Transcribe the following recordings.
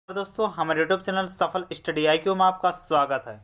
दोस्तों हमारे YouTube channel सफल स्टडी IQ में आपका स्वागत है।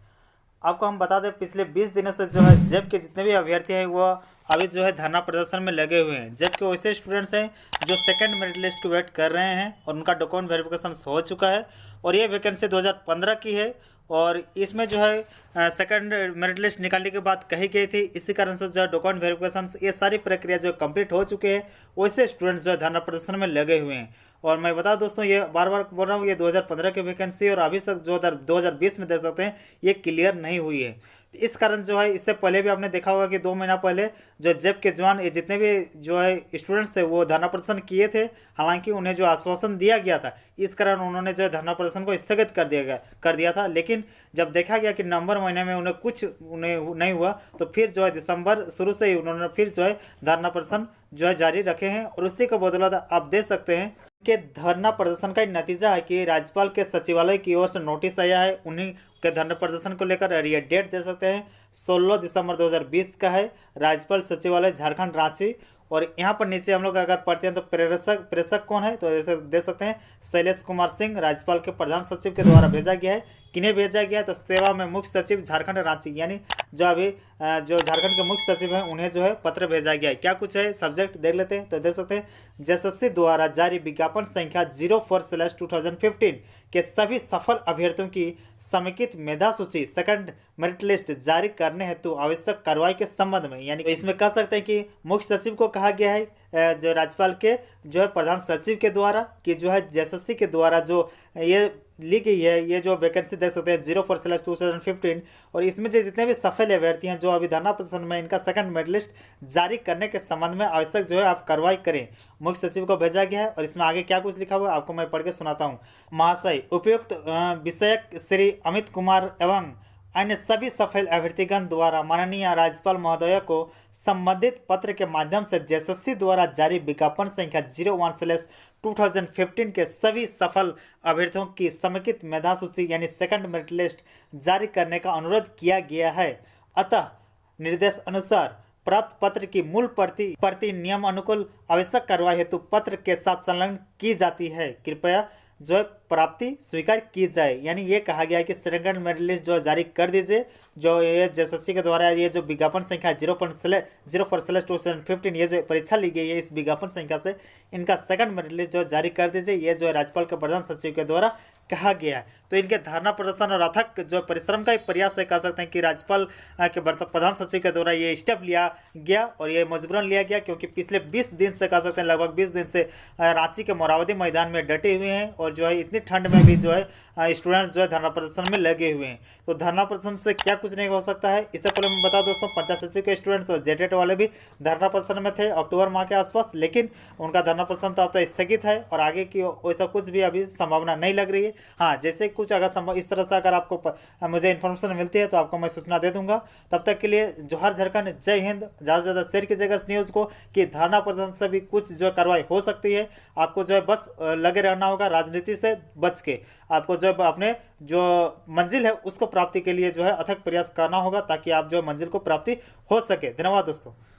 आपको हम बता दें पिछले 20 दिनों से जो है जेब के जितने भी अभ्यर्थी हैं वो अभी जो है धरना प्रदर्शन में लगे हुए हैं। जेब के वैसे स्टूडेंट्स हैं जो सेकंड मेरिट लिस्ट की वेट कर रहे हैं और उनका डॉक्यूमेंट वेरिफिकेशन हो चुका है और ये वैकेंसी 2015 की है और इसमें जो है सेकंड मेरिट लिस्ट निकालने की बात कही गई थी। इसी कारण से जो है डॉक्यूमेंट वेरिफिकेशन ये सारी प्रक्रिया जो कंप्लीट हो चुके हैं वैसे स्टूडेंट्स जो है धरना प्रदर्शन में लगे हुए हैं। और मैं बता दोस्तों ये बार बार बोल रहा हूँ ये 2015 की वैकेंसी और अभी तक जो 2020 में देख सकते हैं ये क्लियर नहीं हुई है। इस कारण जो है इससे पहले भी आपने देखा होगा कि 2 महीना पहले जो जेब के जवान ये जितने भी जो है स्टूडेंट्स थे वो धरना प्रदर्शन किए थे। हालांकि उन्हें जो आश्वासन दिया गया था इस कारण उन्होंने जो है धरना प्रदर्शन को स्थगित कर दिया था। लेकिन जब देखा गया कि नवंबर महीने में उन्हें नहीं हुआ तो फिर जो है दिसंबर शुरू से ही उन्होंने फिर जो है धरना प्रदर्शन जो है जारी रखे हैं और उसी का बदौलत आप देख सकते हैं कि धरना प्रदर्शन का नतीजा है कि राज्यपाल के सचिवालय की ओर से नोटिस आया है। उन्हीं के धरना प्रदर्शन को लेकर ये डेट दे सकते हैं 16 दिसंबर 2020 का है, राज्यपाल सचिवालय झारखंड रांची। और यहाँ पर नीचे हम लोग अगर पढ़ते हैं तो प्रेषक कौन है तो जैसे दे सकते हैं शैलेश कुमार सिंह राज्यपाल के प्रधान सचिव के द्वारा भेजा गया है। किन्हें भेजा गया तो सेवा में मुख्य सचिव झारखंड रांची, यानी जो अभी जो झारखंड के मुख्य सचिव हैं उन्हें जो है पत्र भेजा गया है। क्या कुछ है सब्जेक्ट देख लेते हैं तो देख सकते हैं JSSC द्वारा जारी विज्ञापन संख्या 04/2015 के सभी सफल अभ्यर्थियों की समेकित मेधा सूची सेकंड मेरिट लिस्ट जारी करने हेतु आवश्यक कार्रवाई के संबंध में, यानी इसमें कह सकते हैं कि मुख्य सचिव को कहा गया है जो राज्यपाल के जो है प्रधान सचिव के द्वारा कि जो है JSSC के द्वारा जो ये ली गई है ये जो वैकेंसी देख सकते हैं 04/2015 और इसमें जो जितने भी सफल अभ्यर्थी हैं जो अभी धरना प्रदर्शन में इनका सेकंड मेरिट लिस्ट जारी करने के संबंध में आवश्यक जो है आप कार्रवाई करें, मुख्य सचिव को भेजा गया है। और इसमें आगे क्या कुछ लिखा हुआ है आपको मैं पढ़ के सुनाता हूँ। महाशय, उपयुक्त विषयक श्री अमित कुमार एवं अन्य सभी सफल अभ्यर्थीगण द्वारा माननीय राज्यपाल महोदय को संबंधित पत्र के माध्यम से JSSC द्वारा जारी विज्ञापन संख्या 01/2015 के सभी सफल अभ्यर्थियों की समेकित मेधा सूची यानी सेकंड मेरिट लिस्ट जारी करने का अनुरोध किया गया है। अतः निर्देश अनुसार प्राप्त पत्र की मूल प्रति नियम अनुकूल आवश्यक कार्रवाई हेतु पत्र के साथ संलग्न की जाती है। कृपया जो है प्राप्ति स्वीकार की जाए, यानी ये कहा गया है कि सेकंड मेरिट लिस्ट जो जारी कर दीजिए। जो ये JSSC के द्वारा ये जो विज्ञापन संख्या 04/2015 ये जो परीक्षा ली गई है इस विज्ञापन संख्या से इनका सेकंड मेरिट लिस्ट जो जारी कर दीजिए, ये जो है राज्यपाल के प्रधान सचिव के द्वारा कहा गया है। तो इनके धरना प्रदर्शन और अथक जो परिश्रम का एक प्रयास है, कह सकते हैं कि राज्यपाल के प्रधान सचिव के द्वारा ये स्टेप लिया गया और ये मजबूरन लिया गया क्योंकि पिछले 20 दिन से कह सकते हैं लगभग 20 दिन से रांची के मोरावती मैदान में डटे हुए हैं और जो है इतनी ठंड में भी जो है स्टूडेंट्स जो है धरना प्रदर्शन में लगे हुए हैं। तो धरना प्रदर्शन से क्या कुछ नहीं हो सकता है। इससे पहले मैं बता दोस्तों पंचायत सचिव के स्टूडेंट्स और JTET वाले भी धरना प्रदर्शन में थे अक्टूबर माह के आसपास, लेकिन उनका धरना प्रदर्शन तो अब तो स्थगित है और आगे की वैसा कुछ भी अभी संभावना नहीं लग रही है। हाँ, जैसे कुछ अगर संभव इस तरह से अगर आपको मुझे इन्फॉर्मेशन मिलती है तो आपको मैं सूचना दे दूंगा। तब तक के लिए जोहार झारखंड, जय हिंद। ज़्यादा से ज़्यादा शेयर कीजिएगा इस न्यूज़ को कि धरना प्रदर्शन से भी कुछ जो कार्रवाई हो सकती है। आपको जो है बस लगे रहना होगा, राजनीति से बच के आपको जो अपने जो मंजिल है उसको प्राप्ति के लिए जो है अथक प्रयास करना होगा ताकि आप जो मंजिल को प्राप्ति हो सके। धन्यवाद दोस्तों।